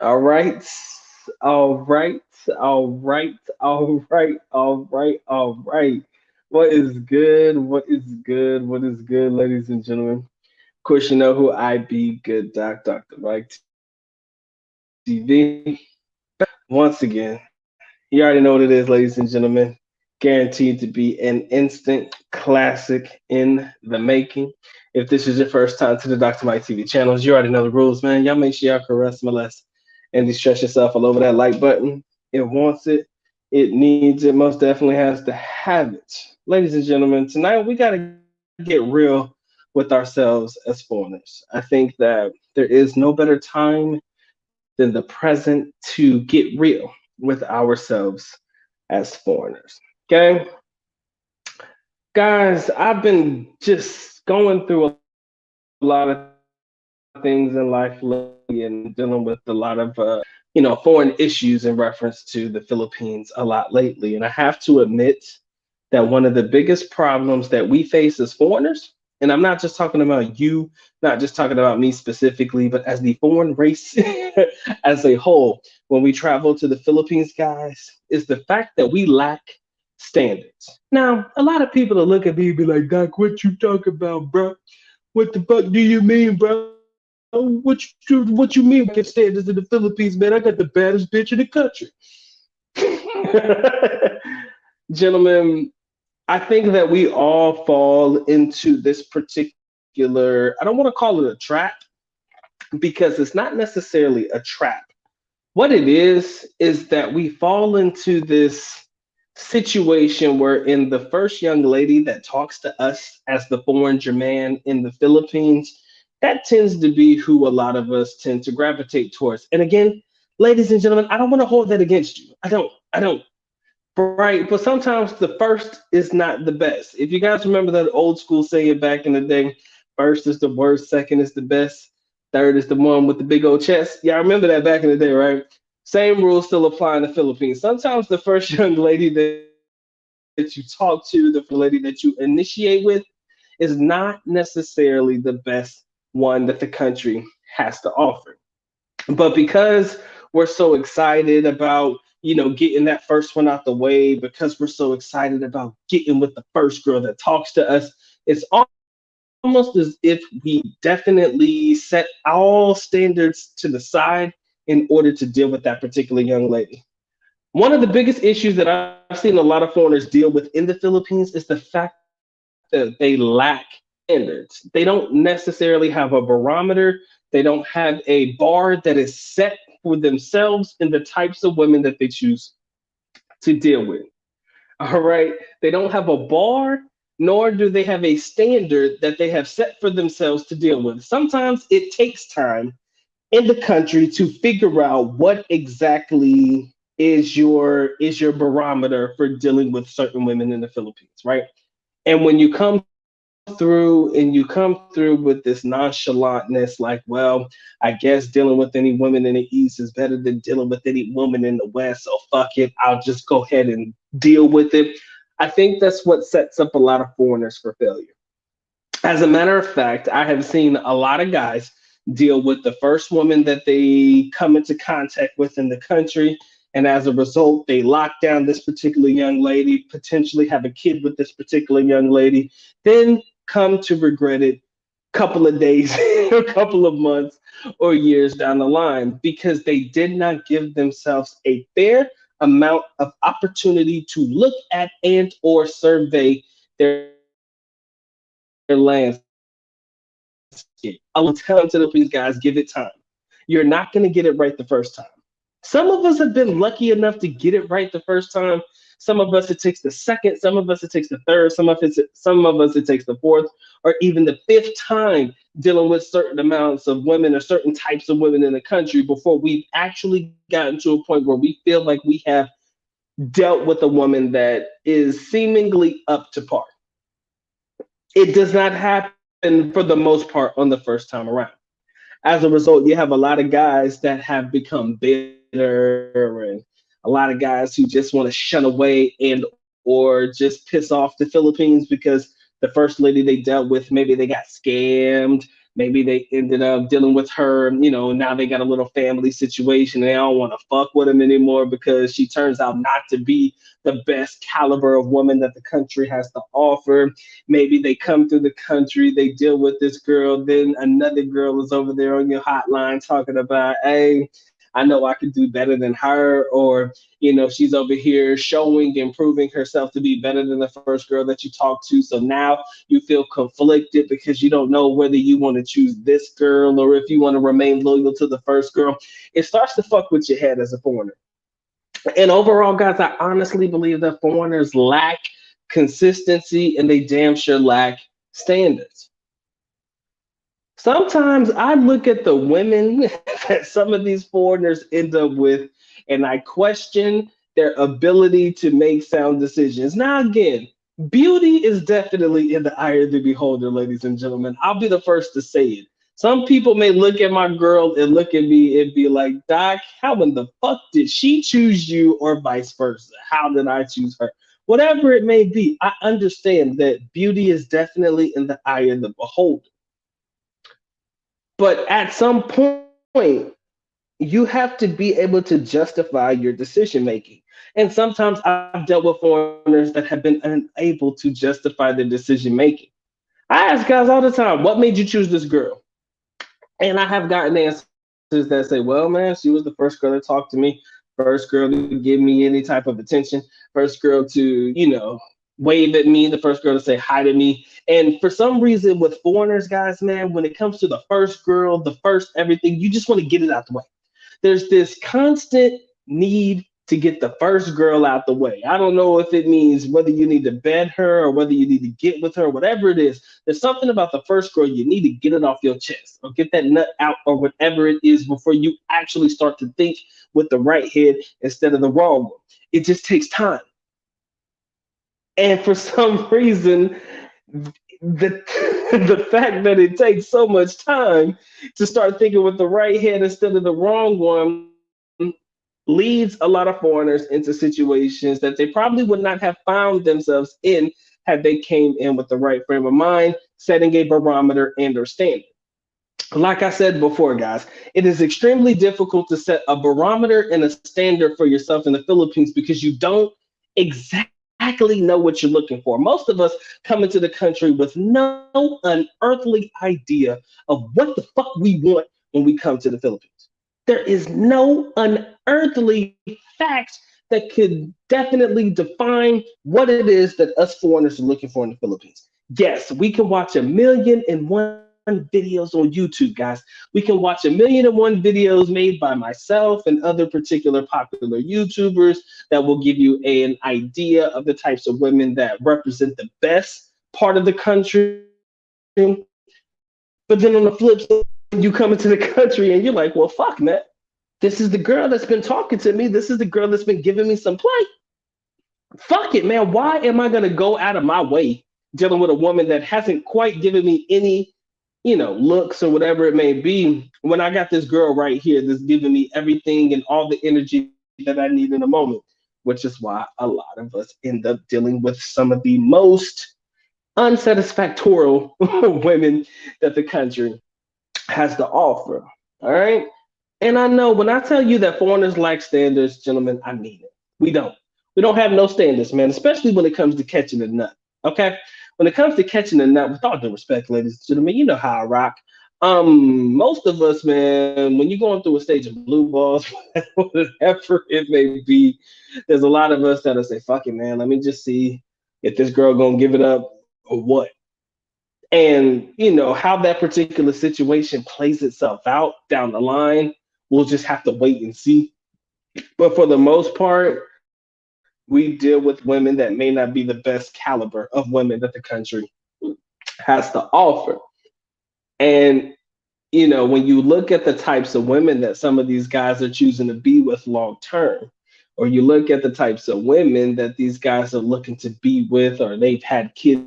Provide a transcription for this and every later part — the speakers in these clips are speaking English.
All right. All right. All right. All right. All right. All right. What is good? What is good? What is good, ladies and gentlemen? Of course, you know who I be. Good Dr. Mike TV. Once again, you already know what it is, ladies and gentlemen. Guaranteed to be an instant classic in the making. If this is your first time to the Dr. Mike TV channels, you already know the rules, man. Y'all make sure y'all caress, molest, and distress yourself all over that like button. It wants it. It needs it. Most definitely has to have it. Ladies and gentlemen, tonight we got to get real with ourselves as foreigners. I think that there is no better time than the present to get real with ourselves as foreigners. Okay, guys, I've been just going through a lot of things in life lately and dealing with a lot of foreign issues in reference to the Philippines a lot lately. And I have to admit that one of the biggest problems that we face as foreigners, and I'm not just talking about you, not just talking about me specifically, but as the foreign race as a whole, when we travel to the Philippines, guys, is the fact that we lack standards. Now, a lot of people will look at me and be like, Doc, what you talking about, bro? What the fuck do you mean, bro? What you mean we lack standards in the Philippines, man? I got the baddest bitch in the country. Gentlemen, I think that we all fall into this particular, I don't want to call it a trap because it's not necessarily a trap. What it is that we fall into this situation where in the first young lady that talks to us as the foreign man in the Philippines, that tends to be who a lot of us tend to gravitate towards. And again, ladies and gentlemen, I don't want to hold that against you. I don't. Right, but sometimes the first is not the best. If you guys remember that old school saying back in the day, first is the worst, second is the best, third is the one with the big old chest. Yeah, I remember that back in the day, right? Same rules still apply in the Philippines. Sometimes the first young lady that you talk to, the first lady that you initiate with, is not necessarily the best one that the country has to offer. But because we're so excited about getting that first one out the way, because we're so excited about getting with the first girl that talks to us, it's almost as if we definitely set all standards to the side in order to deal with that particular young lady. One of the biggest issues that I've seen a lot of foreigners deal with in the Philippines is the fact that they lack standards. They don't necessarily have a barometer. They don't have a bar that is set for themselves and the types of women that they choose to deal with. All right. They don't have a bar, nor do they have a standard that they have set for themselves to deal with. Sometimes it takes time in the country to figure out what exactly is your barometer for dealing with certain women in the Philippines, right? And when you come come through with this nonchalantness, like, well, I guess dealing with any woman in the East is better than dealing with any woman in the West, so fuck it, I'll just go ahead and deal with it. I think that's what sets up a lot of foreigners for failure. As a matter of fact, I have seen a lot of guys deal with the first woman that they come into contact with in the country. And as a result, they lock down this particular young lady, potentially have a kid with this particular young lady, then come to regret it a couple of days, a couple of months, or years down the line because they did not give themselves a fair amount of opportunity to look at and or survey their landscape. A lot of times I'm telling to the police guys, give it time. You're not going to get it right the first time. Some of us have been lucky enough to get it right the first time. Some of us it takes the second, some of us it takes the third, some of us it takes the fourth, or even the fifth time dealing with certain amounts of women or certain types of women in the country before we've actually gotten to a point where we feel like we have dealt with a woman that is seemingly up to par. It does not happen for the most part on the first time around. As a result, you have a lot of guys that have become bitter and a lot of guys who just want to shun away and or just piss off the Philippines because the first lady they dealt with, maybe they got scammed, Maybe they ended up dealing with her, you know, now they got a little family situation and they don't want to fuck with him anymore because she turns out not to be the best caliber of woman that the country has to offer. Maybe they come through the country, they deal with this girl, then another girl is over there on your hotline talking about, hey, I know I could do better than her, or you know, she's over here showing and proving herself to be better than the first girl that you talked to. So now you feel conflicted because you don't know whether you want to choose this girl or if you want to remain loyal to the first girl. It starts to fuck with your head as a foreigner. And overall, guys, I honestly believe that foreigners lack consistency and they damn sure lack standards. Sometimes I look at the women that some of these foreigners end up with, and I question their ability to make sound decisions. Now, again, beauty is definitely in the eye of the beholder, ladies and gentlemen. I'll be the first to say it. Some people may look at my girl and look at me and be like, Doc, how in the fuck did she choose you, or vice versa? How did I choose her? Whatever it may be, I understand that beauty is definitely in the eye of the beholder. But at some point, you have to be able to justify your decision making. And sometimes I've dealt with foreigners that have been unable to justify their decision making. I ask guys all the time, what made you choose this girl? And I have gotten answers that say, well, man, she was the first girl to talk to me, first girl to give me any type of attention, first girl to, wave at me, the first girl to say hi to me. And for some reason, with foreigners, guys, man, when it comes to the first girl, the first everything, you just want to get it out the way. There's this constant need to get the first girl out the way. I don't know if it means whether you need to bed her or whether you need to get with her, whatever it is. There's something about the first girl, you need to get it off your chest or get that nut out or whatever it is before you actually start to think with the right head instead of the wrong one. It just takes time. And for some reason, the the fact that it takes so much time to start thinking with the right head instead of the wrong one leads a lot of foreigners into situations that they probably would not have found themselves in had they came in with the right frame of mind, setting a barometer and or standard. Like I said before, guys, it is extremely difficult to set a barometer and a standard for yourself in the Philippines because you don't exactly know what you're looking for. Most of us come into the country with no unearthly idea of what the fuck we want when we come to the Philippines. There is no unearthly facts that could definitely define what it is that us foreigners are looking for in the Philippines. Yes, we can watch a million and one videos on YouTube, guys. We can watch a million and one videos made by myself and other particular popular YouTubers that will give you an idea of the types of women that represent the best part of the country. But then on the flip side, you come into the country and you're like, well, fuck, man. This is the girl that's been talking to me. This is the girl that's been giving me some play. Fuck it, man. Why am I going to go out of my way dealing with a woman that hasn't quite given me any, looks or whatever it may be, when I got this girl right here that's giving me everything and all the energy that I need in a moment, which is why a lot of us end up dealing with some of the most unsatisfactorial women that the country has to offer. All right. And I know when I tell you that foreigners lack standards, gentlemen, I mean it. We don't. We don't have no standards, man, especially when it comes to catching a nut. Okay? When it comes to catching a nut, with all due respect, ladies and gentlemen, you know how I rock. Most of us, man, when you're going through a stage of blue balls, whatever it may be, there's a lot of us that'll say, fuck it, man, let me just see if this girl gonna give it up or what. And how that particular situation plays itself out down the line, we'll just have to wait and see. But for the most part, we deal with women that may not be the best caliber of women that the country has to offer. And when you look at the types of women that some of these guys are choosing to be with long term, or you look at the types of women that these guys are looking to be with, or they've had kids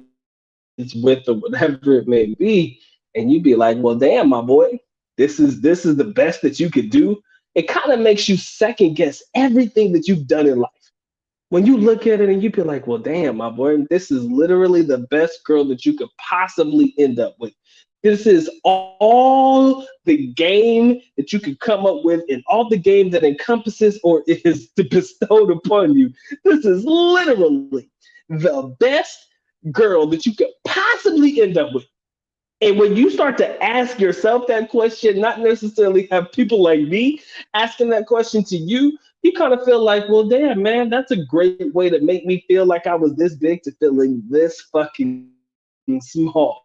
with, or whatever it may be, and you be like, well, damn, my boy, this is the best that you could do. It kind of makes you second guess everything that you've done in life. When you look at it and you be like, well, damn, my boy, this is literally the best girl that you could possibly end up with. This is all the game that you could come up with and all the game that encompasses or is bestowed upon you. This is literally the best girl that you could possibly end up with. And when you start to ask yourself that question, not necessarily have people like me asking that question to you kind of feel like, well, damn, man, that's a great way to make me feel like I was this big to feeling this fucking small.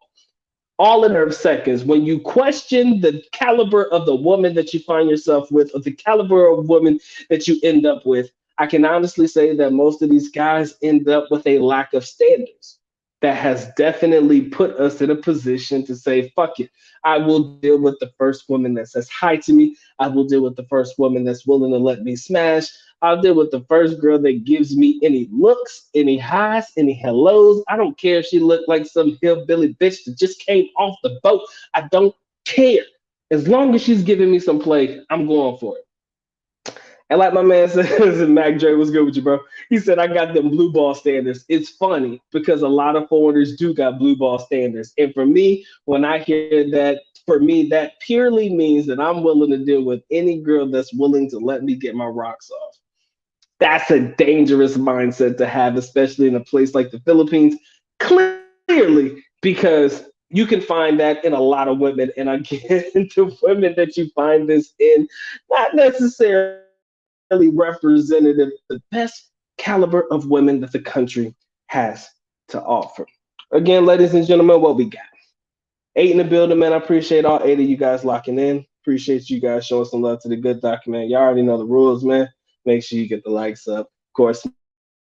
All in a matter of seconds. When you question the caliber of the woman that you find yourself with, or the caliber of woman that you end up with, I can honestly say that most of these guys end up with a lack of standards that has definitely put us in a position to say, fuck it. I will deal with the first woman that says hi to me. I will deal with the first woman that's willing to let me smash. I'll deal with the first girl that gives me any looks, any highs, any hellos. I don't care if she looked like some hillbilly bitch that just came off the boat. I don't care. As long as she's giving me some play, I'm going for it. And like my man says, Mac Dre was good with you, bro. He said, I got them blue ball standards. It's funny because a lot of foreigners do got blue ball standards. And for me, when I hear that, for me, that purely means that I'm willing to deal with any girl that's willing to let me get my rocks off. That's a dangerous mindset to have, especially in a place like the Philippines. Clearly, because you can find that in a lot of women. And again, the women that you find this in, not necessarily representative, the best caliber of women that the country has to offer. Again, ladies and gentlemen, what we got? 8 in the building, man. I appreciate all 8 of you guys locking in. Appreciate you guys showing some love to the good document. Y'all already know the rules, man. Make sure you get the likes up. Of course,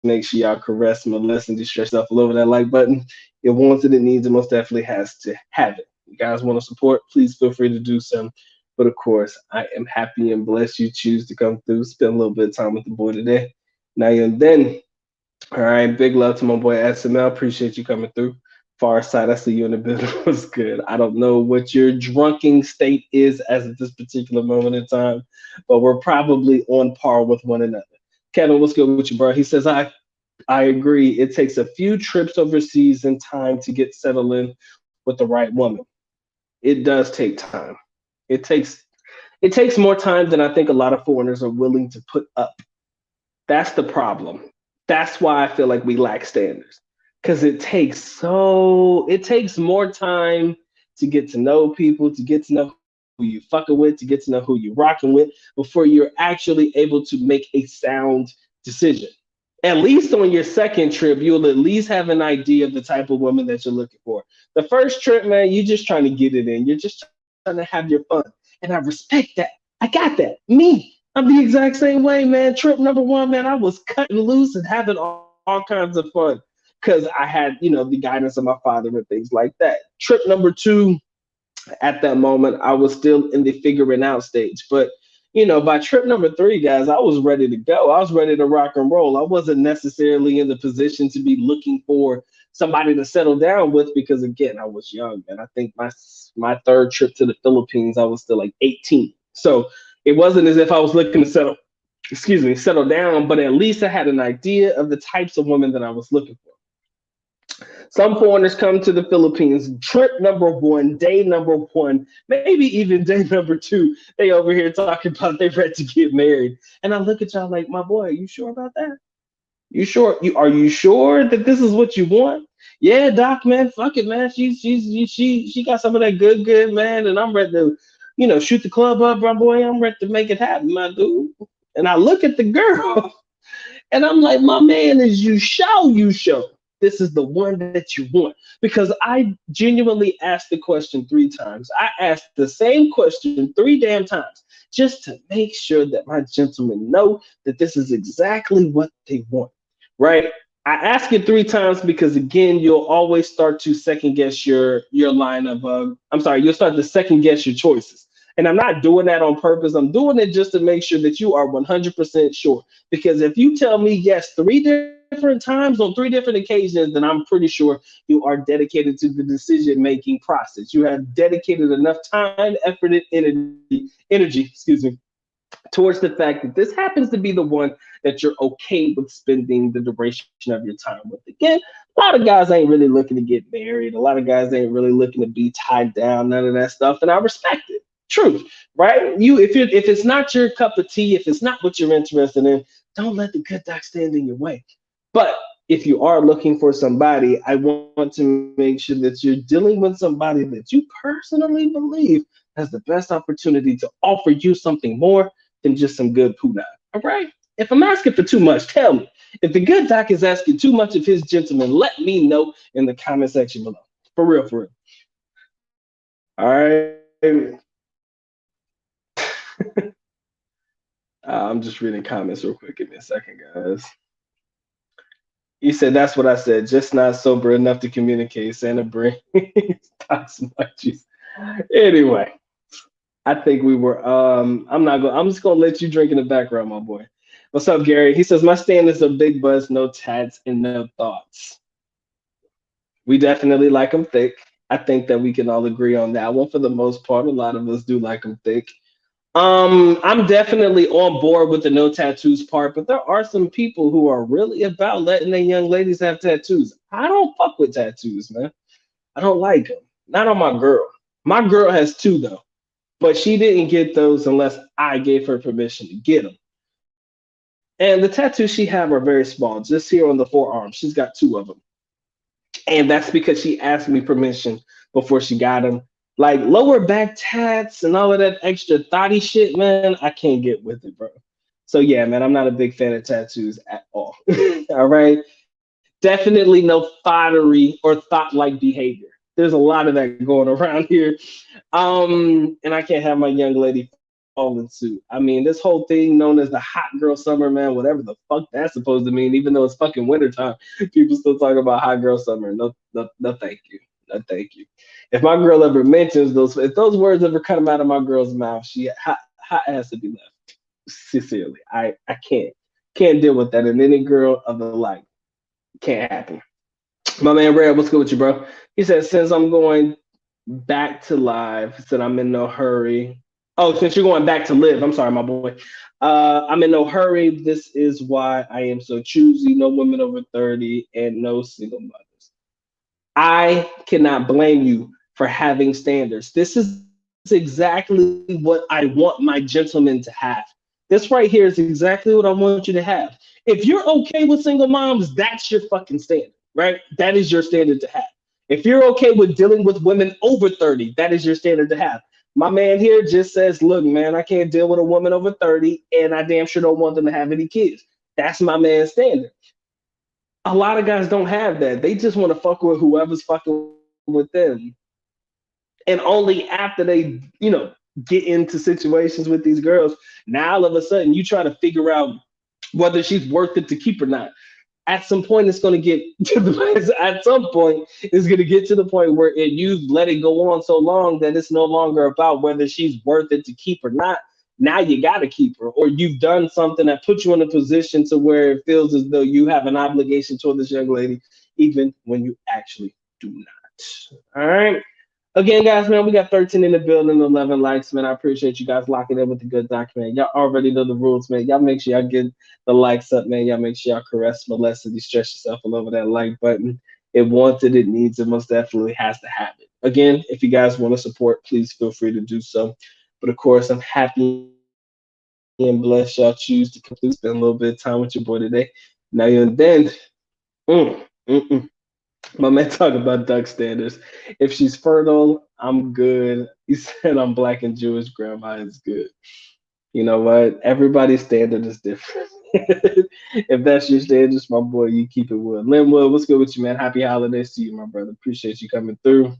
make sure y'all caress, molest, and distress yourself all over that like button. It wants it, it needs it, most definitely has to have it. You guys want to support, please feel free to do so. But of course, I am happy and blessed you choose to come through, spend a little bit of time with the boy today. Now and then, all right, big love to my boy SML. Appreciate you coming through. Far side, I see you in the building. Was good. I don't know what your drunken state is as at this particular moment in time, but we're probably on par with one another. Kevin, what's good with you, bro? He says, I agree. It takes a few trips overseas and time to get settled in with the right woman. It does take time. It takes it takes more time than I think a lot of foreigners are willing to put up. That's the problem. That's why I feel like we lack standards. Because it takes more time to get to know people, to get to know who you fucking with, to get to know who you rocking with before you're actually able to make a sound decision. At least on your second trip, you'll at least have an idea of the type of woman that you're looking for. The first trip, man, you're just trying to get it in. You're just trying to have your fun. And I respect that. I got that. Me, I'm the exact same way, man. Trip number one, man, I was cutting loose and having all kinds of fun because I had, the guidance of my father and things like that. Trip number two, at that moment, I was still in the figuring out stage. But by trip number three, guys, I was ready to go. I was ready to rock and roll. I wasn't necessarily in the position to be looking for somebody to settle down with because, again, I was young, and I think my third trip to the Philippines, I was still like 18. So it wasn't as if I was looking to settle down, but at least I had an idea of the types of women that I was looking for. Some foreigners come to the Philippines, trip number one, day number one, maybe even day number two. They over here talking about they ready to get married. And I look at y'all like, my boy, are you sure about that? You sure? Are you sure that this is what you want? Yeah, Doc, man, fuck it, man. She got some of that good, man, and I'm ready to, shoot the club up, my boy. I'm ready to make it happen, my dude. And I look at the girl, and I'm like, my man, is you show this is the one that you want? Because I genuinely asked the question 3 times. I asked the same question 3 damn times just to make sure that my gentlemen know that this is exactly what they want, right? I ask it 3 times because again, you'll always start to second guess your line of I'm sorry, you'll start to second guess your choices. And I'm not doing that on purpose. I'm doing it just to make sure that you are 100% sure. Because if you tell me yes 3 different times on 3 different occasions, then I'm pretty sure you are dedicated to the decision making process. You have dedicated enough time, effort, and energy, excuse me, towards the fact that this happens to be the one that you're okay with spending the duration of your time with. Again, a lot of guys ain't really looking to get married. A lot of guys ain't really looking to be tied down, none of that stuff. And I respect it. Truth, right? If it's not your cup of tea, if it's not what you're interested in, don't let the good doc stand in your way. But if you are looking for somebody, I want to make sure that you're dealing with somebody that you personally believe has the best opportunity to offer you something more than just some good poo. All right? If I'm asking for too much, tell me. If the good doc is asking too much of his gentleman, let me know in the comment section below. For real, for real. All right. I'm just reading comments real quick. Give me a second, guys. You said that's what I said. Just not sober enough to communicate. Santa brain talks emojis. Anyway, I think we were. I'm not going. I'm just gonna let you drink in the background, my boy. What's up, Gary? He says my standards are big buzz, no tats, and no thoughts. We definitely like them thick. I think that we can all agree on that one for the most part. A lot of us do like them thick. I'm definitely on board with the no tattoos part, but there are some people who are really about letting their young ladies have tattoos. I don't fuck with tattoos, man. I don't like them. Not on my girl. My girl has two though, but she didn't get those unless I gave her permission to get them. And the tattoos she have are very small, just here on the forearm. She's got two of them, and that's because she asked me permission before she got them. Like lower back tats and all of that extra thotty shit, man, I can't get with it, bro. So yeah, man, I'm not a big fan of tattoos at all. All right, definitely no thottery or thought-like behavior. There's a lot of that going around here, and I can't have my young lady fall in suit. I mean, this whole thing known as the hot girl summer, man, whatever the fuck that's supposed to mean, even though it's fucking wintertime, people still talk about hot girl summer. No, no, no, thank you. No, thank you. If my girl ever mentions those, if those words ever come out of my girl's mouth, she hot has to be left. Sincerely, I can't deal with that. And any girl of the like can't happen. My man Red, what's good with you, bro? He said since I'm going back to live, he said I'm in no hurry. Oh, since you're going back to live, I'm sorry, my boy. I'm in no hurry. This is why I am so choosy. No women over 30 and no single mothers. I cannot blame you for having standards. This is exactly what I want my gentleman to have. This right here is exactly what I want you to have. If you're okay with single moms, that's your fucking standard, right? That is your standard to have. If you're okay with dealing with women over 30, that is your standard to have. My man here just says, look, man, I can't deal with a woman over 30, and I damn sure don't want them to have any kids. That's my man's standard. A lot of guys don't have that. They just want to fuck with whoever's fucking with them. And only after they get into situations with these girls, now all of a sudden you try to figure out whether she's worth it to keep or not. At some point it's going to get to the at some point it's going to get to the point where you've let it go on so long that it's no longer about whether she's worth it to keep or not. Now you got to keep her, or you've done something that puts you in a position to where it feels as though you have an obligation toward this young lady, even when you actually do not. All right. Again, guys, man, we got 13 in the building, 11 likes, man. I appreciate you guys locking in with the good document. Y'all already know the rules, man. Y'all make sure y'all get the likes up, man. Y'all make sure y'all caress, molest, and stretch yourself all over that like button. It wants it, it needs it, most definitely has to have it. Again, if you guys want to support, please feel free to do so. But of course, I'm happy and blessed y'all choose to come through, spend a little bit of time with your boy today. Now you and then, mm, mm, mm. My man talk about duck standards. If she's fertile, I'm good. He said I'm black and Jewish, grandma is good. You know what? Everybody's standard is different. If that's your standards, my boy, you keep it wood. Linwood, what's good with you, man? Happy holidays to you, my brother. Appreciate you coming through.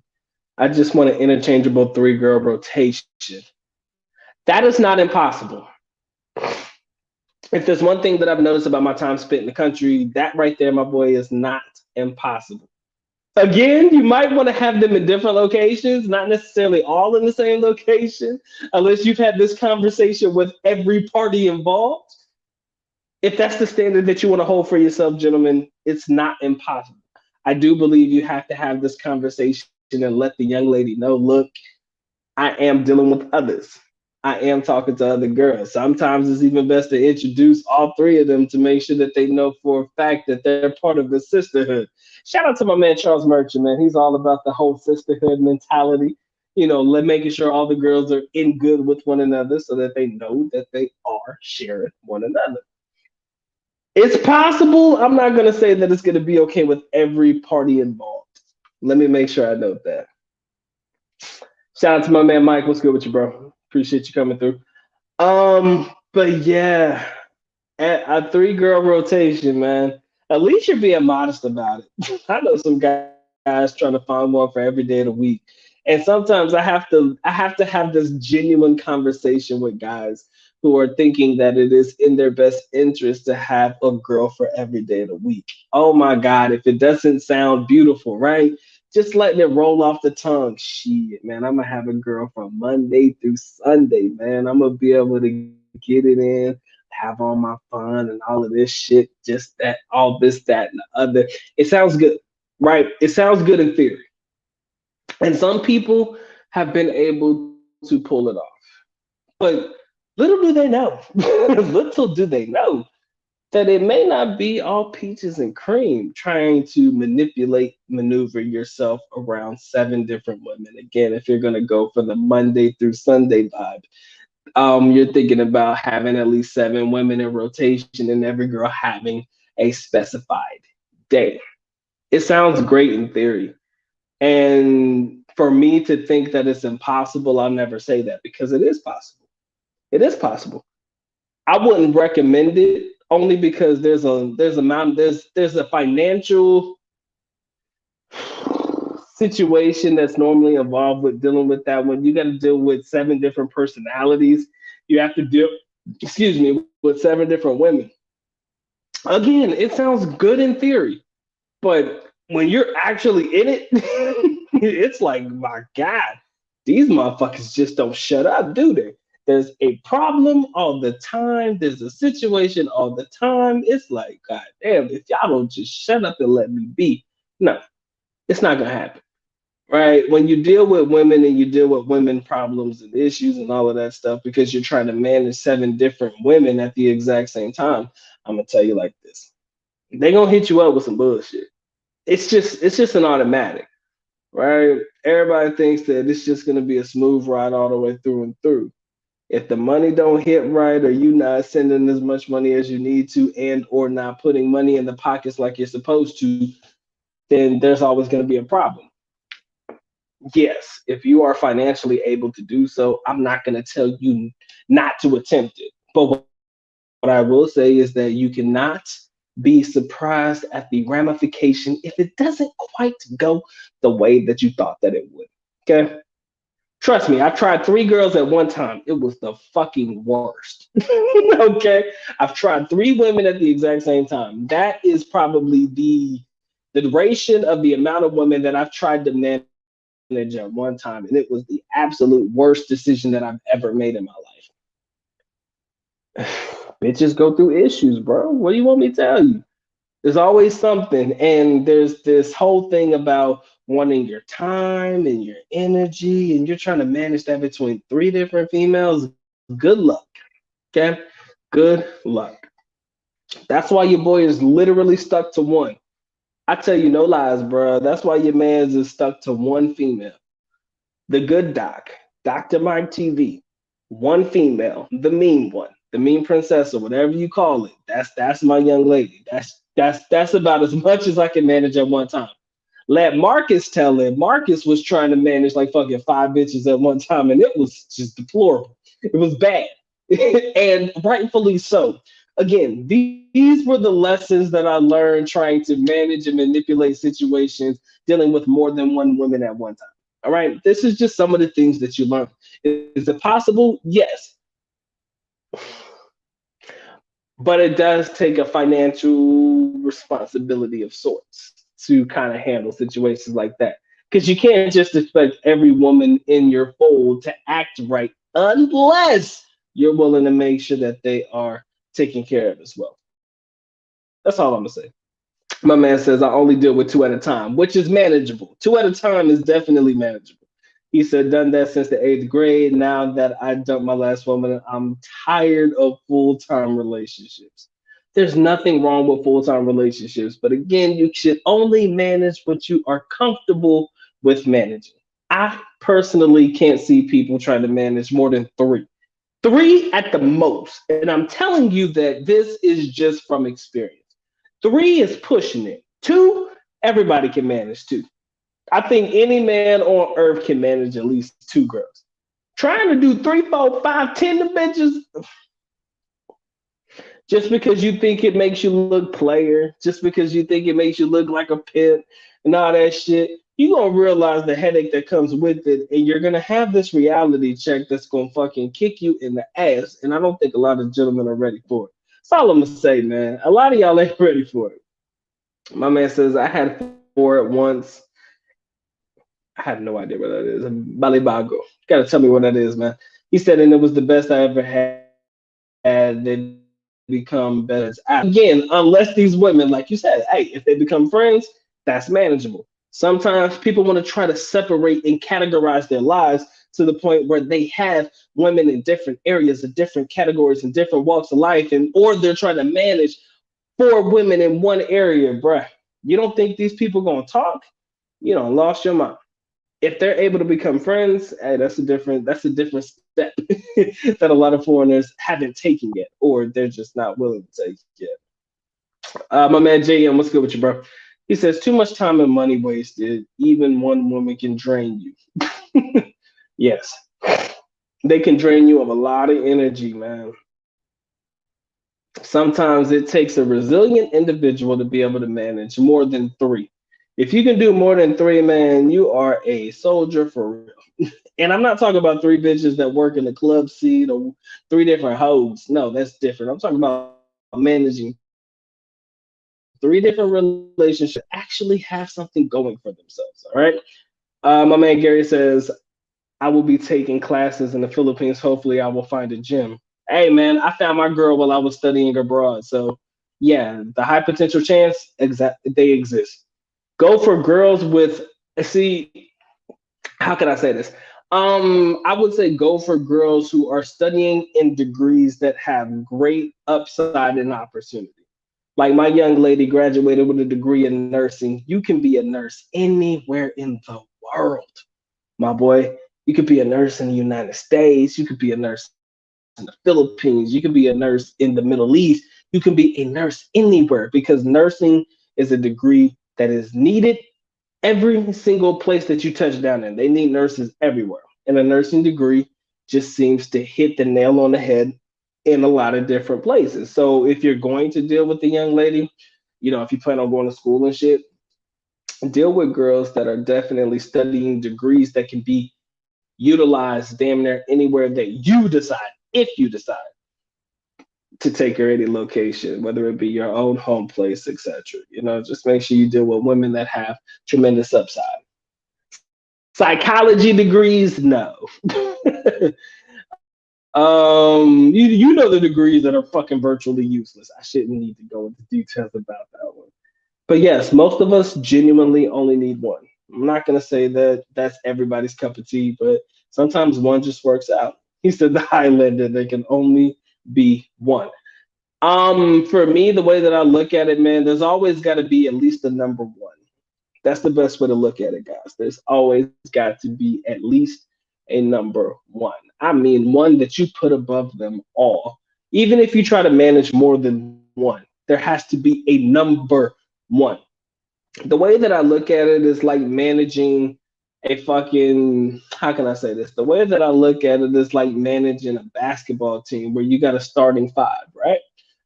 I just want an interchangeable three-girl rotation. That is not impossible. If there's one thing that I've noticed about my time spent in the country, that right there, my boy, is not impossible. Again, you might want to have them in different locations, not necessarily all in the same location, unless you've had this conversation with every party involved. If that's the standard that you want to hold for yourself, gentlemen, it's not impossible. I do believe you have to have this conversation and let the young lady know, look, I am dealing with others. I am talking to other girls. Sometimes it's even best to introduce all three of them to make sure that they know for a fact that they're part of the sisterhood. Shout out to my man Charles Merchant, man. He's all about the whole sisterhood mentality. Making sure all the girls are in good with one another so that they know that they are sharing one another. It's possible. I'm not going to say that it's going to be okay with every party involved. Let me make sure I note that. Shout out to my man Mike. What's good with you, bro? Appreciate you coming through. But yeah, a three-girl rotation, man. At least you're being modest about it. I know some guys trying to find one for every day of the week, and sometimes I have to have this genuine conversation with guys who are thinking that it is in their best interest to have a girl for every day of the week. Oh my God, if it doesn't sound beautiful, right? Just letting it roll off the tongue. Shit, man, I'm gonna have a girl from Monday through Sunday, man. I'm gonna be able to get it in, have all my fun and all of this shit, just that, all this, that, and the other. It sounds good, right? It sounds good in theory. And some people have been able to pull it off. But little do they know, little do they know that it may not be all peaches and cream trying to manipulate, maneuver yourself around seven different women. Again, if you're going to go for the Monday through Sunday vibe, you're thinking about having at least seven women in rotation and every girl having a specified day. It sounds great in theory. And for me to think that it's impossible, I'll never say that because it is possible. It is possible. I wouldn't recommend it only because there's a financial situation that's normally involved with dealing with that when you got to deal with seven different personalities. You have to deal, excuse me, with seven different women. Again, it sounds good in theory, but when you're actually in it, it's like, my God, these motherfuckers just don't shut up, do they? There's a problem all the time. There's a situation all the time. It's like, God damn, if y'all don't just shut up and let me be. No, it's not gonna happen. Right? When you deal with women and you deal with women problems and issues and all of that stuff, because you're trying to manage seven different women at the exact same time, I'm gonna tell you like this. They're gonna hit you up with some bullshit. It's just an automatic, right? Everybody thinks that it's just gonna be a smooth ride all the way through and through. If the money don't hit right, or you not sending as much money as you need to, and or not putting money in the pockets like you're supposed to, then there's always going to be a problem. Yes, if you are financially able to do so, I'm not going to tell you not to attempt it. But what I will say is that you cannot be surprised at the ramification if it doesn't quite go the way that you thought that it would. Okay? Trust me, I've tried three girls at one time. It was the fucking worst. Okay? I've tried three women at the exact same time. That is probably the duration of the amount of women that I've tried to manage at one time. And it was the absolute worst decision that I've ever made in my life. Bitches go through issues, bro. What do you want me to tell you? There's always something. And there's this whole thing about wanting your time and your energy, and you're trying to manage that between three different females. Good luck. Okay? Good luck. That's why your boy is literally stuck to one. I tell you no lies, bro. That's why your man's is stuck to one female. The good doc, Dr. Mike TV. One female, the mean one, the mean princess, or whatever you call it. That's my young lady. That's about as much as I can manage at one time. Let Marcus tell it. Marcus was trying to manage like fucking five bitches at one time, and it was just deplorable. It was bad, and rightfully so. Again, these were the lessons that I learned trying to manage and manipulate situations dealing with more than one woman at one time. All right, this is just some of the things that you learn. Is it possible? Yes, but it does take a financial responsibility of sorts to kind of handle situations like that. Because you can't just expect every woman in your fold to act right unless you're willing to make sure that they are taken care of as well. That's all I'm gonna say. My man says I only deal with two at a time, which is manageable. Two at a time is definitely manageable. He said, done that since the eighth grade. Now that I dumped my last woman, I'm tired of full time relationships. There's nothing wrong with full time relationships, but again, you should only manage what you are comfortable with managing. I personally can't see people trying to manage more than three. Three at the most. And I'm telling you that this is just from experience. Three is pushing it. Two, everybody can manage two. I think any man on earth can manage at least two girls. Trying to do three, four, five, 10 bitches just because you think it makes you look player, just because you think it makes you look like a pimp and all that shit, you gonna realize the headache that comes with it, and you're gonna have this reality check that's gonna fucking kick you in the ass. And I don't think a lot of gentlemen are ready for it. That's all I'm gonna say, man. A lot of y'all ain't ready for it. My man says I had four at once. I have no idea what that is. Balibago. You gotta tell me what that is, man. He said, and it was the best I ever had. They become better friends after. Again, unless these women, like you said, hey, if they become friends, that's manageable. Sometimes people want to try to separate and categorize their lives to the point where they have women in different areas, in different categories, in different walks of life, and or they're trying to manage four women in one area, bruh. You don't think these people gonna talk? You don't lost your mind. If they're able to become friends, hey, that's a different step that a lot of foreigners haven't taken yet, or they're just not willing to take yet. My man JM, what's good with you, bro? He says too much time and money wasted. Even one woman can drain you. Yes, they can drain you of a lot of energy, man. Sometimes it takes a resilient individual to be able to manage more than three. If you can do more than three, man, you are a soldier for real. And I'm not talking about three bitches that work in the club scene or three different hoes. No, that's different. I'm talking about managing three different relationships that actually have something going for themselves. All right. My man Gary says, I will be taking classes in the Philippines. Hopefully, I will find a gym. Hey, man, I found my girl while I was studying abroad. So, yeah, the high potential chance, they exist. Go for girls with, see, how can I say this? I would say go for girls who are studying in degrees that have great upside and opportunity. Like my young lady graduated with a degree in nursing. You can be a nurse anywhere in the world, my boy. You could be a nurse in the United States. You could be a nurse in the Philippines. You could be a nurse in the Middle East. You can be a nurse anywhere because nursing is a degree that is needed every single place that you touch down in. They need nurses everywhere. And a nursing degree just seems to hit the nail on the head in a lot of different places. So if you're going to deal with the young lady, if you plan on going to school and shit, deal with girls that are definitely studying degrees that can be utilized damn near anywhere that you decide, if you decide to take her any location, whether it be your own home place, etc. Just make sure you deal with women that have tremendous upside. Psychology degrees, no. You know the degrees that are fucking virtually useless. I shouldn't need to go into details about that one. But yes, most of us genuinely only need one. I'm not gonna say that that's everybody's cup of tea, but sometimes one just works out. He said the Highlander, there can only be one. For me, the way that I look at it, man, there's always got to be at least a number one. That's the best way to look at it, guys. There's always got to be at least a number one. I mean, one that you put above them all. Even if you try to manage more than one, there has to be a number one. The way that I look at it is like managing a fucking, how can I say this? The way that I look at it is like managing a basketball team where you got a starting five, right?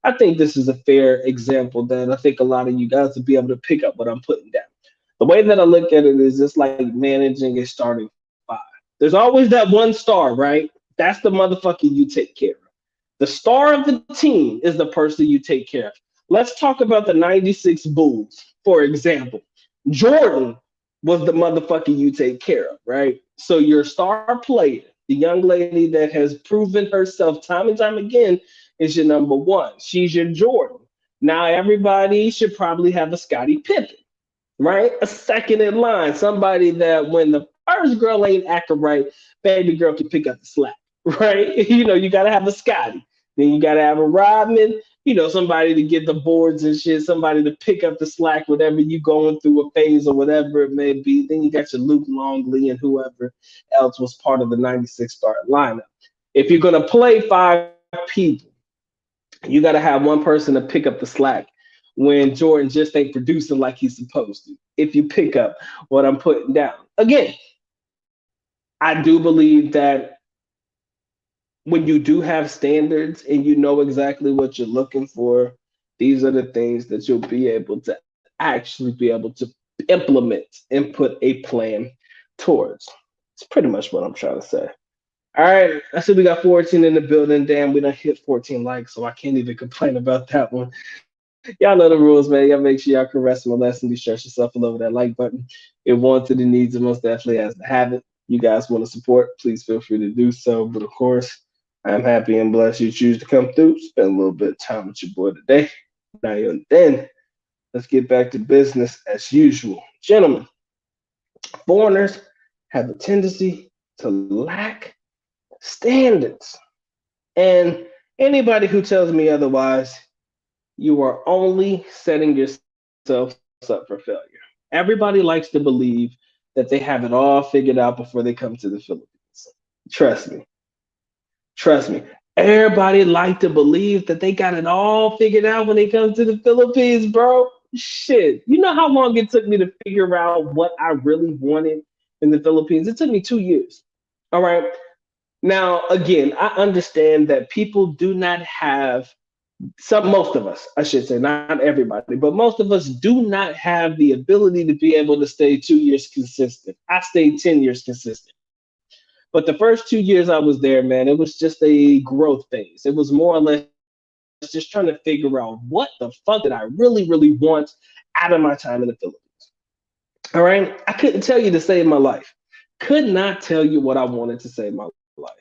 I think this is a fair example that I think a lot of you guys will be able to pick up what I'm putting down. The way that I look at it is just like managing a starting five. There's always that one star, right? That's the motherfucker you take care of. The star of the team is the person you take care of. Let's talk about the 96 Bulls, for example. Jordan was the motherfucker you take care of, right? So your star player, the young lady that has proven herself time and time again, is your number one. She's your Jordan. Now everybody should probably have a Scottie Pippen, right? A second in line, somebody that when the first girl ain't acting right, baby girl can pick up the slack, right? You got to have a Scotty. Then you got to have a Rodman, somebody to get the boards and shit, somebody to pick up the slack, whatever you going through a phase or whatever it may be. Then you got your Luke Longley and whoever else was part of the 96 start lineup. If you're going to play five people, you got to have one person to pick up the slack when Jordan just ain't producing like he's supposed to. If you pick up what I'm putting down. Again, I do believe that when you do have standards and you know exactly what you're looking for, these are the things that you'll be able to actually be able to implement and put a plan towards. It's pretty much what I'm trying to say. All right, I see we got 14 in the building. Damn, we done hit 14 likes, so I can't even complain about that one. Y'all know the rules, man. Y'all make sure y'all can rest my lesson, be stress yourself all over that like button. It wants it, it needs it, most definitely has to have it. You guys want to support, please feel free to do so. But of course, I'm happy and blessed you choose to come through, spend a little bit of time with your boy today. Now and then, let's get back to business as usual. Gentlemen, foreigners have a tendency to lack standards. And anybody who tells me otherwise, you are only setting yourselves up for failure. Everybody likes to believe that they have it all figured out before they come to the Philippines. Trust me. Trust me. Everybody like to believe that they got it all figured out when they come to the Philippines, bro. Shit. You know how long it took me to figure out what I really wanted in the Philippines? It took me 2 years. All right. Now, again, I understand that people do not have most of us, I should say, not everybody, but most of us do not have the ability to be able to stay 2 years consistent. I stayed 10 years consistent. But the first 2 years I was there, man, it was just a growth phase. It was more or less just trying to figure out what the fuck did I really, really want out of my time in the Philippines. All right. I couldn't tell you to save my life. Could not tell you what I wanted to save my life.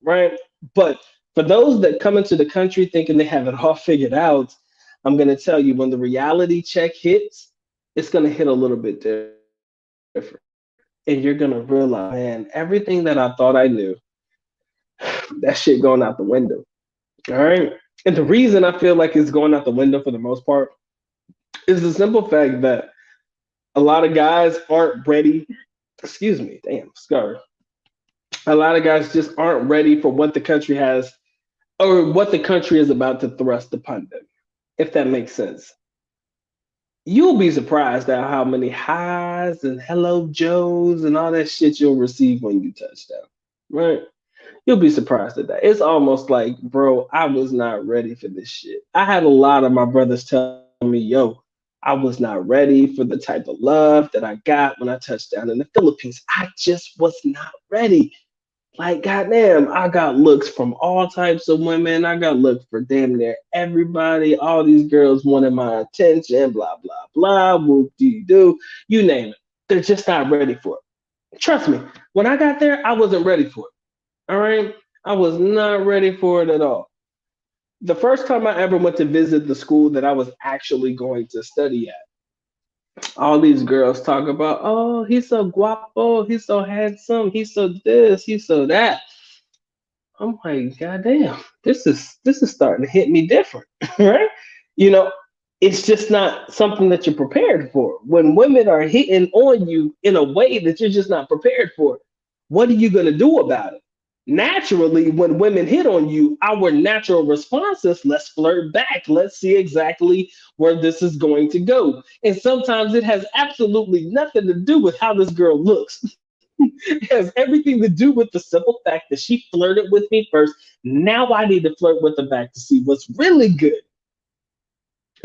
Right. But for those that come into the country thinking they have it all figured out, I'm going to tell you when the reality check hits, it's going to hit a little bit different. And you're going to realize, man, everything that I thought I knew, that shit going out the window. All right. And the reason I feel like it's going out the window for the most part is the simple fact that a lot of guys aren't ready. Excuse me. Damn, scar. A lot of guys just aren't ready for what the country has or what the country is about to thrust upon them, if that makes sense. You'll be surprised at how many highs and hello Joes and all that shit you'll receive when you touch down. Right? You'll be surprised at that. It's almost like, bro, I was not ready for this shit. I had a lot of my brothers tell me, yo, I was not ready for the type of love that I got when I touched down in the Philippines. I just was not ready. Like, goddamn, I got looks from all types of women. I got looks for damn near everybody. All these girls wanted my attention, blah, blah, blah, whoop dee doo, you name it. They're just not ready for it. Trust me, when I got there, I wasn't ready for it. All right? I was not ready for it at all. The first time I ever went to visit the school that I was actually going to study at, all these girls talk about, oh, he's so guapo, he's so handsome, he's so this, he's so that. I'm like, God damn, this is starting to hit me different, right? You know, it's just not something that you're prepared for. When women are hitting on you in a way that you're just not prepared for, what are you gonna do about it? Naturally, when women hit on you, our natural response is let's flirt back. Let's see exactly where this is going to go. And sometimes it has absolutely nothing to do with how this girl looks. It has everything to do with the simple fact that she flirted with me first. Now I need to flirt with her back to see what's really good.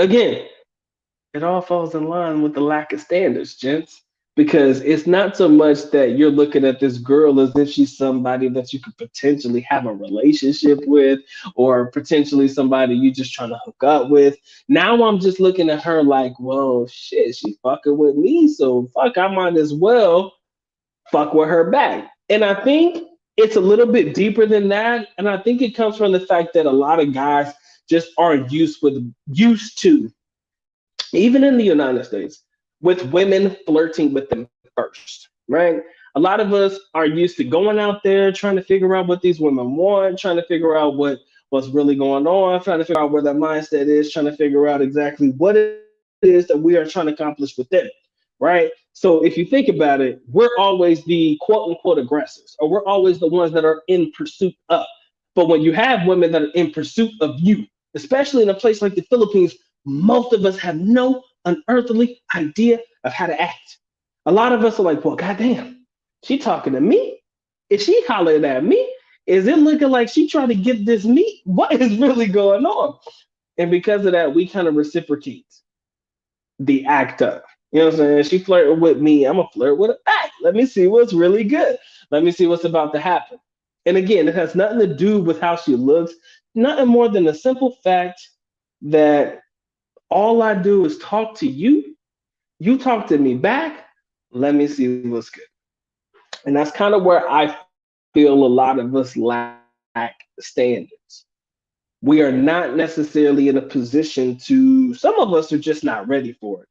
Again, it all falls in line with the lack of standards, gents. Because it's not so much that you're looking at this girl as if she's somebody that you could potentially have a relationship with, or potentially somebody you just trying to hook up with. Now I'm just looking at her like, well, shit, she fucking with me, so fuck, I might as well fuck with her back. And I think it's a little bit deeper than that. And I think it comes from the fact that a lot of guys just aren't used to, even in the United States, with women flirting with them first, right? A lot of us are used to going out there trying to figure out what these women want, trying to figure out what's really going on, trying to figure out where their mindset is, trying to figure out exactly what it is that we are trying to accomplish with them, right? So if you think about it, we're always the quote unquote aggressors, or we're always the ones that are in pursuit of. But when you have women that are in pursuit of you, especially in a place like the Philippines, most of us have no unearthly idea of how to act. A lot of us are like, well, goddamn, she talking to me? Is she hollering at me? Is it looking like she trying to get this meat? What is really going on? And because of that, we kind of reciprocate the act of. You know what I'm saying? She flirting with me, I'm gonna flirt with her back. Let me see what's really good. Let me see what's about to happen. And again, it has nothing to do with how she looks, nothing more than the simple fact that all I do is talk to you, you talk to me back, let me see what's good. And that's kind of where I feel a lot of us lack standards. We are not necessarily in a position to, some of us are just not ready for it.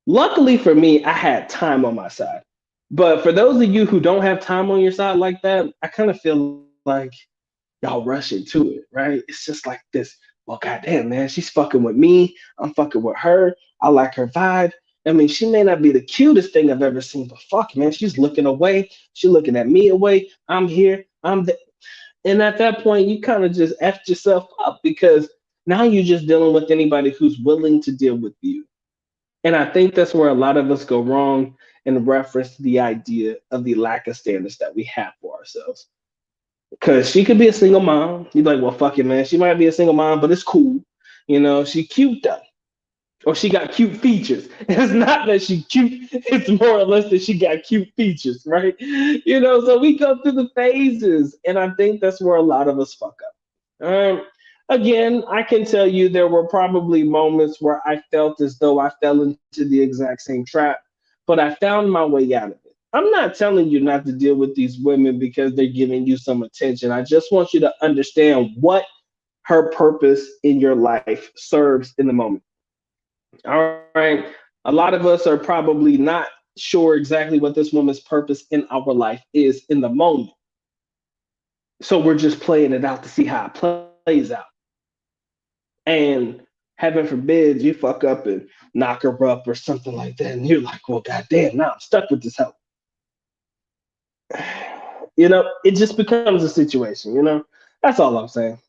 Luckily for me, I had time on my side. But for those of you who don't have time on your side like that, I kind of feel like y'all rush into it, right? It's just like this. Well, goddamn, man, she's fucking with me. I'm fucking with her. I like her vibe. I mean, she may not be the cutest thing I've ever seen, but fuck, man, she's looking away. She's looking at me away. I'm here. I'm there. And at that point, you kind of just effed yourself up because now you're just dealing with anybody who's willing to deal with you. And I think that's where a lot of us go wrong in reference to the idea of the lack of standards that we have for ourselves. Because she could be a single mom. You're like, well, fuck it, man. She might be a single mom, but it's cool. You know, she cute though. Or she got cute features. It's not that she cute, it's more or less that she got cute features, right? You know, so we go through the phases. And I think that's where a lot of us fuck up. Again, I can tell you there were probably moments where I felt as though I fell into the exact same trap, but I found my way out of it. I'm not telling you not to deal with these women because they're giving you some attention. I just want you to understand what her purpose in your life serves in the moment. All right. A lot of us are probably not sure exactly what this woman's purpose in our life is in the moment. So we're just playing it out to see how it plays out. And heaven forbid you fuck up and knock her up or something like that. And you're like, well, goddamn, now I'm stuck with this help. You know, it just becomes a situation, you know? That's all I'm saying.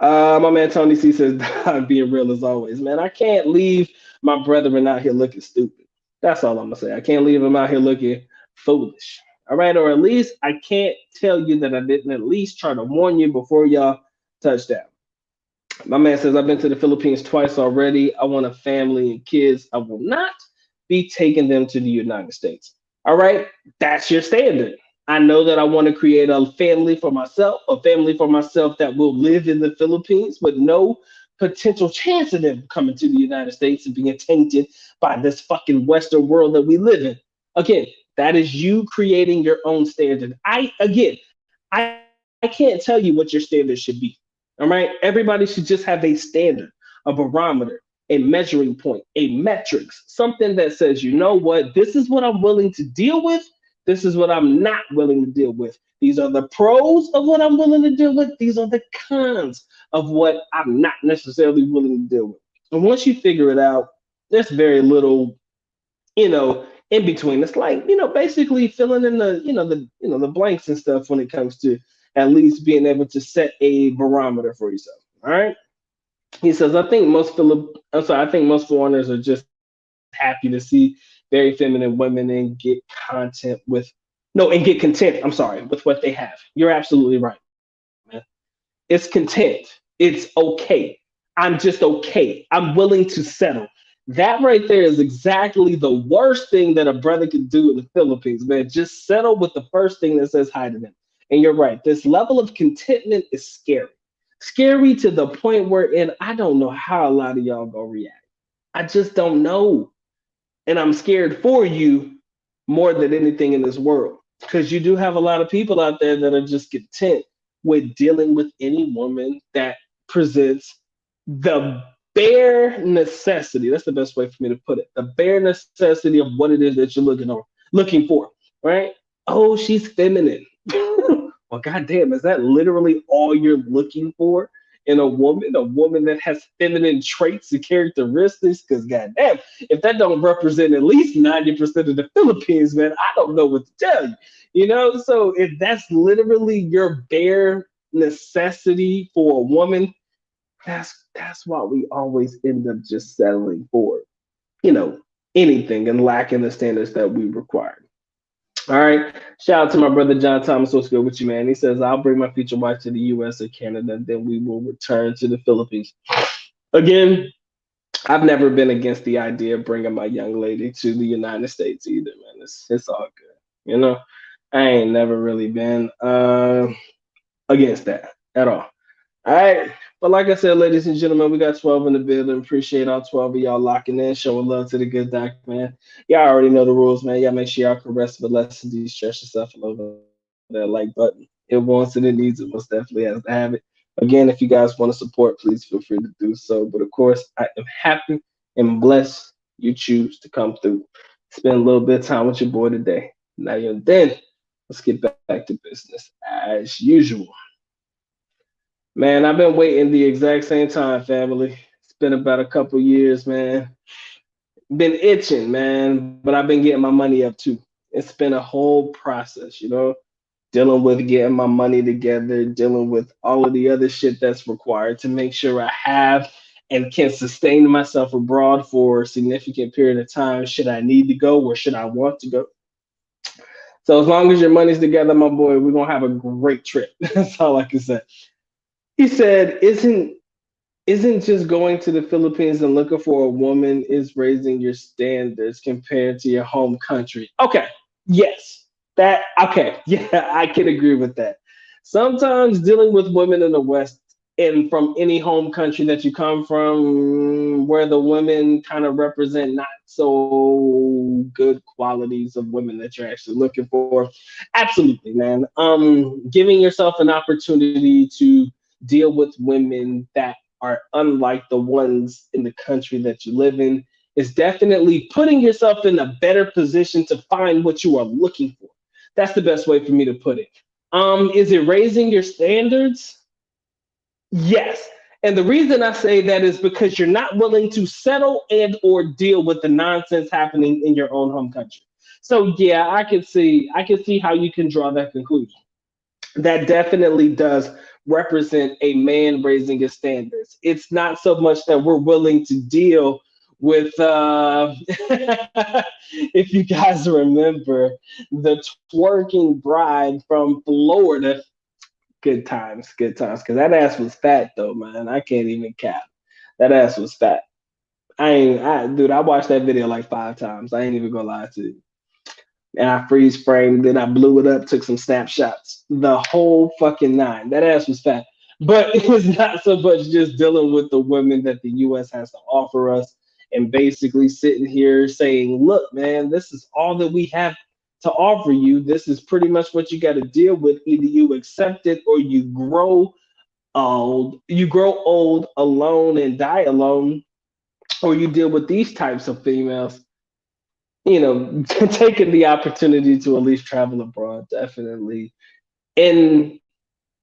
My man Tony C says, I'm being real as always. Man, I can't leave my brethren out here looking stupid. That's all I'm going to say. I can't leave them out here looking foolish. All right. Or at least I can't tell you that I didn't at least try to warn you before y'all touch down. My man says, I've been to the Philippines twice already. I want a family and kids. I will not be taking them to the United States. All right, that's your standard. I know that I want to create a family for myself that will live in the Philippines with no potential chance of them coming to the United States and being tainted by this fucking Western world that we live in. Again, that is you creating your own standard. I can't tell you what your standard should be. All right. Everybody should just have a standard, a barometer, a measuring point, a metrics, something that says, you know what, this is what I'm willing to deal with. This is what I'm not willing to deal with. These are the pros of what I'm willing to deal with. These are the cons of what I'm not necessarily willing to deal with. And once you figure it out, there's very little, in between. It's like, basically filling in the blanks and stuff when it comes to at least being able to set a barometer for yourself. All right. He says, I think most foreigners are just happy to see very feminine women and get content with no and get content. I'm sorry, with what they have. You're absolutely right, man. It's content. It's okay. I'm just okay. I'm willing to settle. That right there is exactly the worst thing that a brother can do in the Philippines, man. Just settle with the first thing that says hi to them. And you're right. This level of contentment is scary. Scary to the point wherein I don't know how a lot of y'all gonna react. I just don't know. And I'm scared for you more than anything in this world. Because you do have a lot of people out there that are just content with dealing with any woman that presents the bare necessity. That's the best way for me to put it. The bare necessity of what it is that you're looking for. right? Oh, she's feminine. Well, goddamn, is that literally all you're looking for in a woman? A woman that has feminine traits and characteristics? Because goddamn, if that don't represent at least 90% of the Philippines, man, I don't know what to tell you. You know, so if that's literally your bare necessity for a woman, that's why we always end up just settling for, you know, anything and lacking the standards that we require. All right. Shout out to my brother John Thomas. What's good with you, man? He says, I'll bring my future wife to the US or Canada, then we will return to the Philippines. Again, I've never been against the idea of bringing my young lady to the United States either, man. It's all good. You know, I ain't never really been against that at all. All right. But like I said, ladies and gentlemen, we got 12 in the building. Appreciate all 12 of y'all locking in, showing love to the good doc, man. Y'all already know the rules, man. Y'all make sure y'all can rest but less and de-stress yourself and over that like button. It wants it, it needs it, most definitely has to have it. Again, if you guys want to support, please feel free to do so. But of course, I am happy and blessed you choose to come through. Spend a little bit of time with your boy today. Now, you know, then let's get back to business as usual. Man, I've been waiting the exact same time, family. It's been about a couple years, man. Been itching, man, but I've been getting my money up too. It's been a whole process, you know, dealing with getting my money together, dealing with all of the other shit that's required to make sure I have and can sustain myself abroad for a significant period of time. Should I need to go or should I want to go? So as long as your money's together, my boy, we're gonna have a great trip. That's all I can say. He said, isn't just going to the Philippines and looking for a woman is raising your standards compared to your home country. Okay, yes, that okay, yeah, I can agree with that. Sometimes dealing with women in the West and from any home country that you come from, where the women kind of represent not so good qualities of women that you're actually looking for. Absolutely, man. Giving yourself an opportunity to deal with women that are unlike the ones in the country that you live in is definitely putting yourself in a better position to find what you are looking for. That's the best way for me to put it. Is it raising your standards? Yes. And the reason I say that is because you're not willing to settle and or deal with the nonsense happening in your own home country. So yeah, I can see how you can draw that conclusion. That definitely does represent a man raising his standards. It's not so much that we're willing to deal with if you guys remember the twerking bride from Florida. Good times, because that ass was fat though, man. I can't even cap. That ass was fat. Dude, I watched that video like 5 times. I ain't even gonna lie to you. And I freeze framed, then I blew it up, took some snapshots, the whole fucking nine. That ass was fat. But it's not so much just dealing with the women that the US has to offer us and basically sitting here saying, look, man, this is all that we have to offer you. This is pretty much what you got to deal with. Either you accept it or you grow old alone and die alone, or you deal with these types of females, you know, taking the opportunity to at least travel abroad, definitely in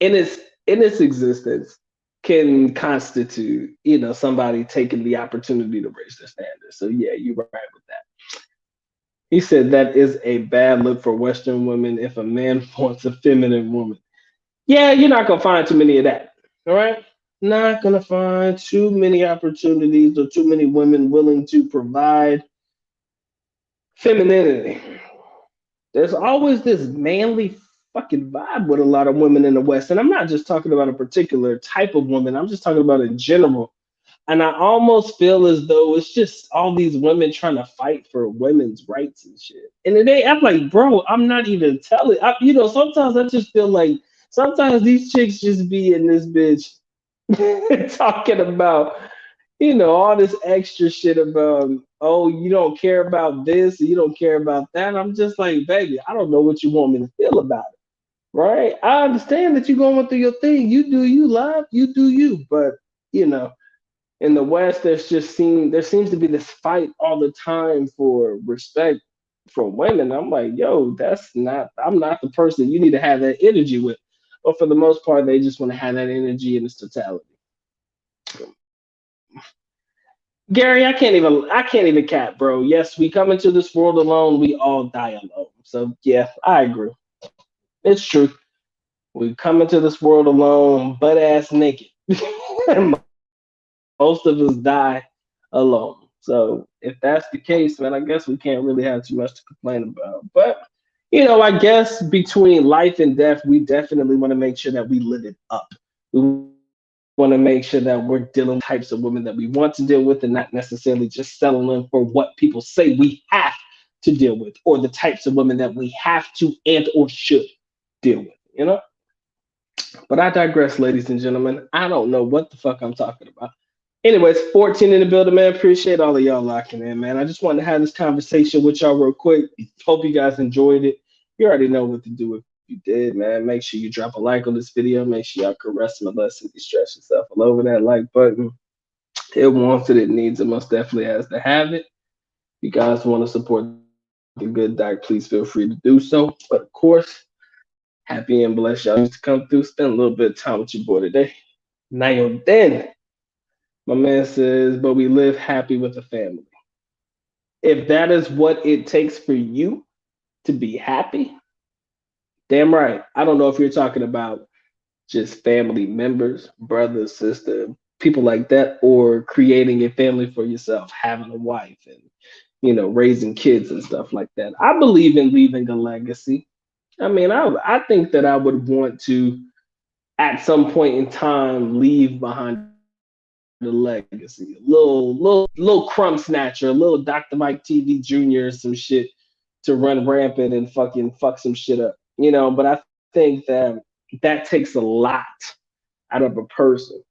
in its in its existence can constitute, you know, somebody taking the opportunity to raise their standards. So yeah, you're right with that. He said that is a bad look for Western women if a man wants a feminine woman. Yeah, you're not gonna find too many of that. All right. Not gonna find too many opportunities or too many women willing to provide femininity. There's always this manly fucking vibe with a lot of women in the West. And I'm not just talking about a particular type of woman, I'm just talking about in general. And I almost feel as though it's just all these women trying to fight for women's rights and shit. And today I'm like, bro, I'm not even telling. Sometimes I just feel like sometimes these chicks just be in this bitch talking about, all this extra shit about, oh, you don't care about this, you don't care about that. I'm just like, baby, I don't know what you want me to feel about it, right? I understand that you're going through your thing. You do you, love, you do you. But, you know, in the West, there seems to be this fight all the time for respect. from women, I'm like, yo, that's not, I'm not the person you need to have that energy with. But for the most part, they just want to have that energy in its totality. Gary, I can't even cap, bro. Yes, we come into this world alone, we all die alone. So yeah, I agree. It's true. We come into this world alone, butt ass naked. And most of us die alone. So if that's the case, man, I guess we can't really have too much to complain about. But I guess between life and death, we definitely want to make sure that we live it up. We want to make sure that we're dealing with the types of women that we want to deal with and not necessarily just settling for what people say we have to deal with or the types of women that we have to and or should deal with. But I digress, ladies and gentlemen. I don't know what the fuck I'm talking about. Anyways, 14 in the building, man. Appreciate all of y'all locking in, man. I just wanted to have this conversation with y'all real quick. Hope you guys enjoyed it. You already know what to do if you did, man. Make sure you drop a like on this video. Make sure y'all caress my less and distress yourself all over that like button. It wants it, it needs it, most definitely has to have it. If you guys want to support the good doc, please feel free to do so. But of course, happy and blessed y'all to come through, spend a little bit of time with your boy today. Now then, my man says, but we live happy with a family. If that is what it takes for you to be happy, damn right. I don't know if you're talking about just family members, brother, sister, people like that, or creating a family for yourself, having a wife and raising kids and stuff like that. I believe in leaving a legacy. I mean, I think that I would want to at some point in time leave behind a legacy. A little crumb snatcher, a little Dr. Mike TV Jr. or some shit to run rampant and fucking fuck some shit up. But I think that that takes a lot out of a person,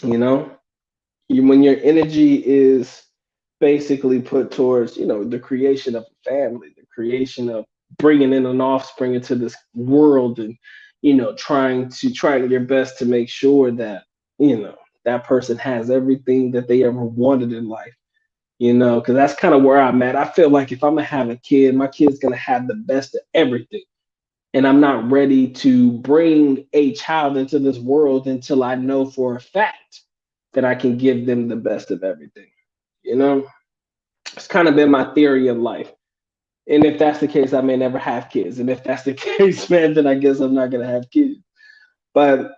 you know? When your energy is basically put towards, the creation of a family, the creation of bringing in an offspring into this world and, trying your best to make sure that, that person has everything that they ever wanted in life. Because that's kind of where I'm at. I feel like if I'm gonna have a kid, my kid's gonna have the best of everything. And I'm not ready to bring a child into this world until I know for a fact that I can give them the best of everything. You know, it's kind of been my theory of life. And if that's the case, I may never have kids. And if that's the case, man, then I guess I'm not gonna have kids. But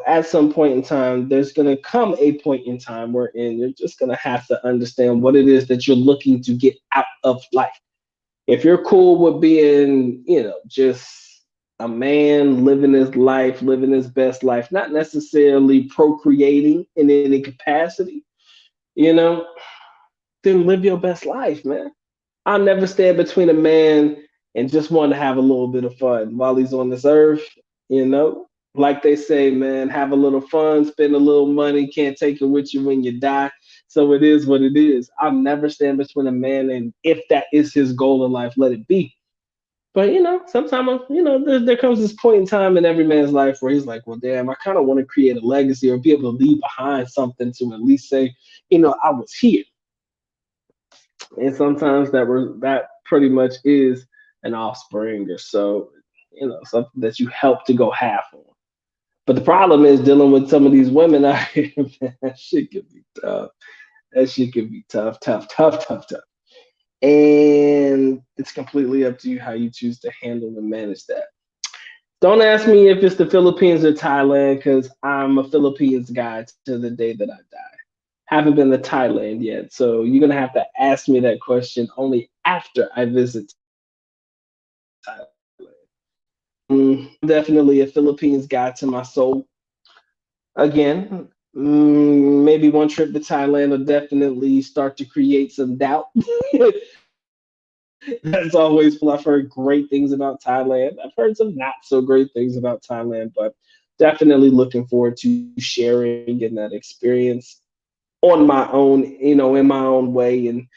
at some point in time, there's gonna come a point in time wherein you're just gonna have to understand what it is that you're looking to get out of life. If you're cool with being, just a man living his life, living his best life, not necessarily procreating in any capacity, you know, then live your best life, man. I'll never stand between a man and just want to have a little bit of fun while he's on this earth, you know. Like they say, man, have a little fun, spend a little money, can't take it with you when you die. So it is what it is. I'll never stand between a man, and if that is his goal in life, let it be. But sometimes there comes this point in time in every man's life where he's like, well, damn, I kind of want to create a legacy or be able to leave behind something to at least say, I was here. And sometimes that pretty much is an offspring or so, something that you help to go half on. But the problem is dealing with some of these women out here, man, that shit can be tough. That shit can be tough, tough, tough, tough, tough. And it's completely up to you how you choose to handle and manage that. Don't ask me if it's the Philippines or Thailand, because I'm a Philippines guy to the day that I die. Haven't been to Thailand yet, so you're gonna have to ask me that question only after I visit Thailand. I'm definitely a Philippines guy to my soul. Again, maybe one trip to Thailand will definitely start to create some doubt. That's always full. I've heard great things about Thailand. I've heard some not so great things about Thailand, but definitely looking forward to sharing in that experience on my own, in my own way, and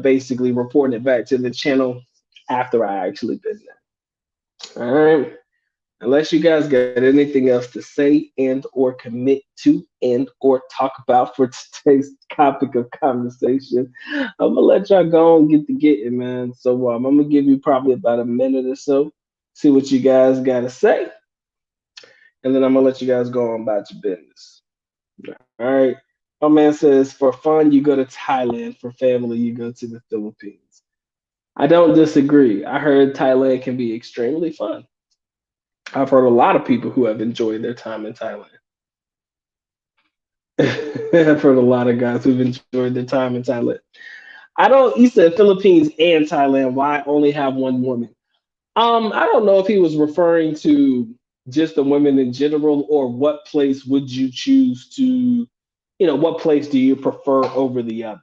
basically reporting it back to the channel after I actually been there. All right. Unless you guys got anything else to say and or commit to and or talk about for today's topic of conversation, I'm gonna let y'all go and get to getting, man. So I'm gonna give you probably about a minute or so, see what you guys gotta say, and then I'm gonna let you guys go on about your business. All right. My man says, for fun, you go to Thailand. For family, you go to the Philippines. I don't disagree. I heard Thailand can be extremely fun. I've heard a lot of people who have enjoyed their time in Thailand. I've heard a lot of guys who've enjoyed their time in Thailand. I don't. You said Philippines and Thailand. Why only have one woman? I don't know if he was referring to just the women in general, or what place would you choose to, what place do you prefer over the other?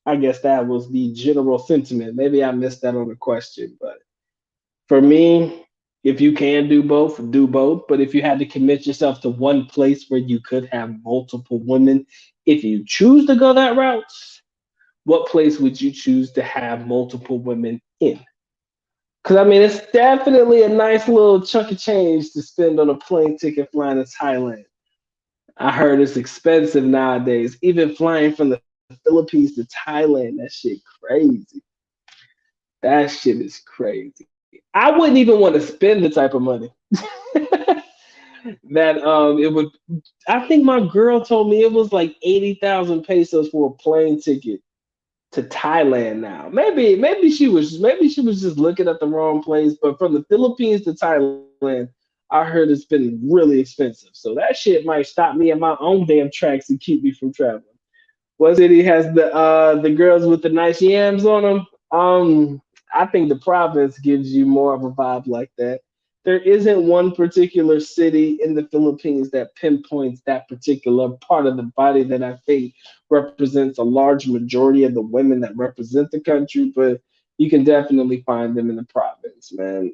I guess that was the general sentiment. Maybe I missed that on the question, but for me, if you can do both, do both. But if you had to commit yourself to one place where you could have multiple women, if you choose to go that route, what place would you choose to have multiple women in? Because I mean, it's definitely a nice little chunk of change to spend on a plane ticket flying to Thailand. I heard it's expensive nowadays. Even flying from the Philippines to Thailand, that shit crazy. That shit is crazy. I wouldn't even want to spend the type of money that it would. I think my girl told me it was like 80,000 pesos for a plane ticket to Thailand now. Maybe she was just looking at the wrong place. But from the Philippines to Thailand, I heard it's been really expensive. So that shit might stop me in my own damn tracks and keep me from traveling. What city has the girls with the nice yams on them? I think the province gives you more of a vibe like that. There isn't one particular city in the Philippines that pinpoints that particular part of the body that I think represents a large majority of the women that represent the country, but you can definitely find them in the province, man.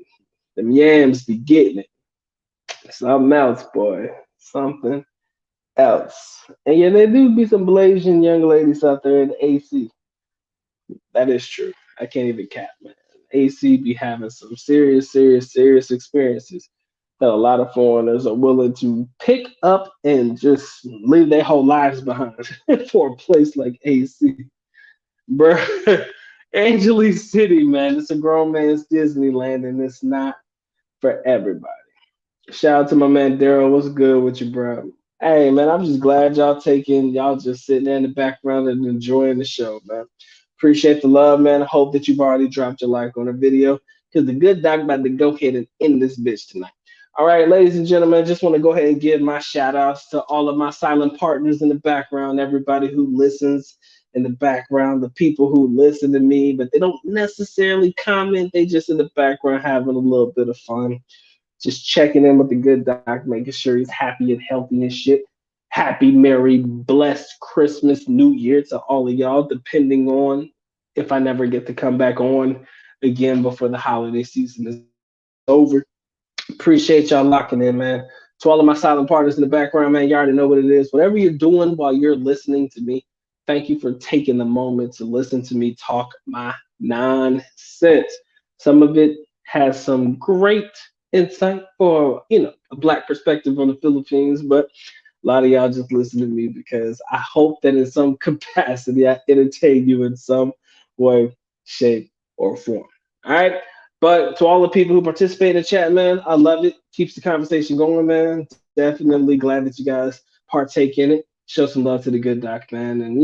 Them yams be getting it. Something else, boy. Something else. And yeah, there do be some blazing young ladies out there in AC. That is true. I can't even cap, man. AC be having some serious, serious, serious experiences that a lot of foreigners are willing to pick up and just leave their whole lives behind for a place like AC. Bro, Angeles City, man, it's a grown man's Disneyland and it's not for everybody. Shout out to my man Daryl. What's good with you, bro? Hey, man, I'm just glad y'all just sitting there in the background and enjoying the show, man. Appreciate the love, man. I hope that you've already dropped your like on the video because the good doc about to go ahead and end this bitch tonight. All right, ladies and gentlemen, I just want to go ahead and give my shout outs to all of my silent partners in the background, everybody who listens in the background, the people who listen to me, but they don't necessarily comment. They just in the background having a little bit of fun, just checking in with the good doc, making sure he's happy and healthy and shit. Happy, merry, blessed Christmas, New Year to all of y'all, depending on if I never get to come back on again before the holiday season is over. Appreciate y'all locking in, man. To all of my silent partners in the background, man, you already know what it is. Whatever you're doing while you're listening to me, thank you for taking the moment to listen to me talk my nonsense. Some of it has some great insight for, a black perspective on the Philippines, but a lot of y'all just listen to me because I hope that in some capacity I entertain you in some way, shape, or form. All right. But to all the people who participate in the chat, man, I love it. Keeps the conversation going, man. Definitely glad that you guys partake in it. Show some love to the good doc, man, and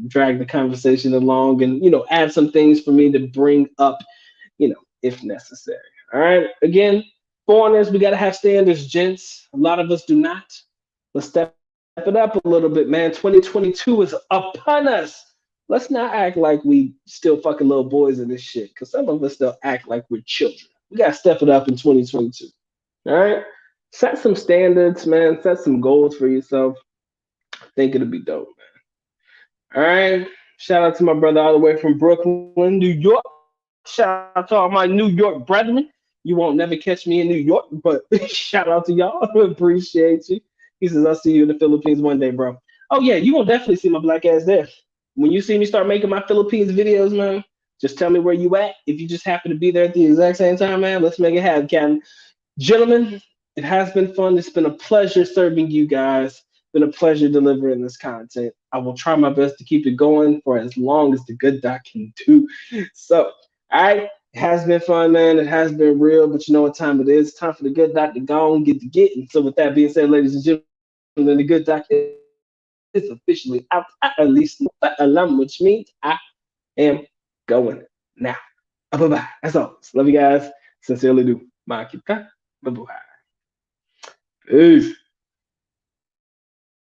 drag the conversation along, and add some things for me to bring up, if necessary. All right. Again, foreigners, we gotta have standards, gents. A lot of us do not. Let's step it up a little bit, man. 2022 is upon us. Let's not act like we still fucking little boys in this shit, because some of us still act like we're children. We gotta step it up in 2022. All right? Set some standards, man. Set some goals for yourself. I think it'll be dope, man. All right? Shout out to my brother all the way from Brooklyn, New York. Shout out to all my New York brethren. You won't never catch me in New York, but shout out to y'all. Appreciate you. He says, I'll see you in the Philippines one day, bro. Oh, yeah, you gonna definitely see my black ass there. When you see me start making my Philippines videos, man, just tell me where you at. If you just happen to be there at the exact same time, man, let's make it happen, Captain. Gentlemen, it has been fun. It's been a pleasure serving you guys. It's been a pleasure delivering this content. I will try my best to keep it going for as long as the good doc can do. So, all right, it has been fun, man. It has been real, but you know what time it is. It's time for the good doc to go and get to getting. So, with that being said, ladies and gentlemen, the good doc is officially out. I at least know that alarm, which means I am going now. Bye bye. As always, love you guys. Sincerely do. Makita. Bye bye. Peace.